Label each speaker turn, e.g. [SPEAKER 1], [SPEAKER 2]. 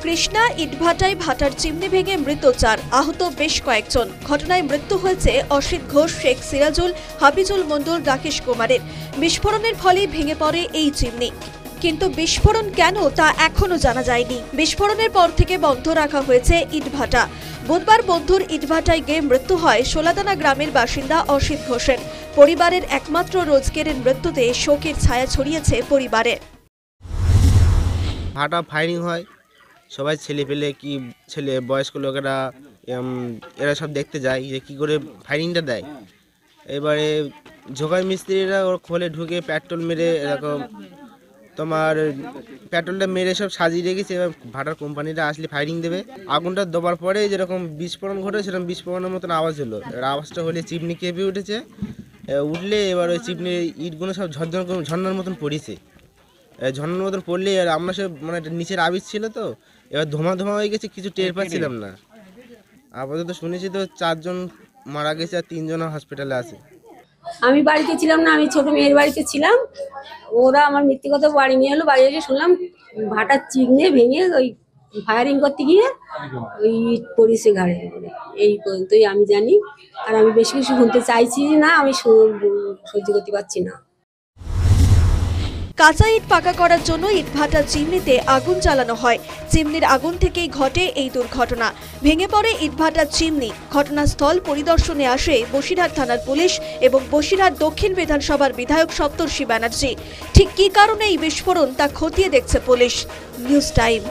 [SPEAKER 1] কৃষ্ণা ইটভাটায় ভাটার চিমনি ভেঙে মৃত 4, আহত বেশ কয়েকজন। ঘটনায় মৃত্যু হয়েছে অসিত ঘোষ, শেখ সিরাজুল, হাফিজুল মণ্ডল, রাকেশ কুমারের। বিস্ফোরণের ফলে ভেঙে পড়ে এই চিমনি, কিন্তু বিস্ফোরণ কেন তা এখনো জানা যায়নি। বিস্ফোরণের পর থেকে বন্ধ রাখা হয়েছে ইটভাটা। বুধবার বন্ধুর ইটভাটায় গিয়ে মৃত্যু হয় সোলাদানা গ্রামের বাসিন্দা অসিত ঘোষের। পরিবারের একমাত্র রোজগারের মৃত্যুতে শোকের ছায়া ছড়িয়েছে পরিবারে।
[SPEAKER 2] ভাটা ফায়ারিং হয়, সবাই ছেলে বয়স্ক লোকেরা এরা সব দেখতে যায় যে কী করে ফায়ারিংটা দেয়। এবারে ঝোকাই মিস্ত্রিরা ওর খোলে ঢুকে পেট্রোল মেরে এরকম পেট্রোলটা মেরে সব সাজিয়ে রেখেছে। এবার ভাটার কোম্পানিটা আসলে ফায়ারিং দেবে। আগুনটা দেওয়ার পরে যেরকম বিস্ফোরণ ঘটে সেরকম বিস্ফোরণের মতন আওয়াজ হলো। এবার আওয়াজটা হলে চিমনি কেঁপে উঠেছে। উঠলে এবার ওই চিমনির ইটগুলো সব ঝর্ণার মতন পড়েছে। ঝর্ণার মতন পড়লে আর আমরা সব নিচের আবির ছিল, তো এবার ধোঁয়া হয়ে গেছে, কিছু টের পাচ্ছিলাম না। আপাতত শুনেছি তো 4 জন মারা গেছে আর 3 জন হসপিটালে আছে।
[SPEAKER 3] আমি বাড়িতে ছিলাম না, আমি ছোট মেয়ের বাড়িতে ছিলাম। ওরা আমার ব্যক্তিগত বাড়ি নিয়ে এলো। বাড়ি এসে শুনলাম ভাটার চিমনি ভেঙে ওই ফায়ারিং করতে গিয়ে ওই পড়েছে ঘাড়ে। এই পর্যন্তই আমি জানি, আর আমি বেশি কিছু শুনতে চাইছি না, আমি সহ্য করতে পারছি না।
[SPEAKER 1] কাঁচা ইট পাকা করার জন্য ইটভাটার চিমনিতে আগুন জ্বালানো হয়। চিমনির আগুন থেকেই ঘটে এই দুর্ঘটনা। ভেঙে পড়ে ইটভাটার চিমনি। ঘটনাস্থল পরিদর্শনে আসে বসিরহাট থানার পুলিশ এবং বসিরহাট দক্ষিণ বিধানসভার বিধায়ক সপ্তর্ষি ব্যানার্জি। ঠিক কী কারণে এই বিস্ফোরণ তা খতিয়ে দেখছে পুলিশ। News time.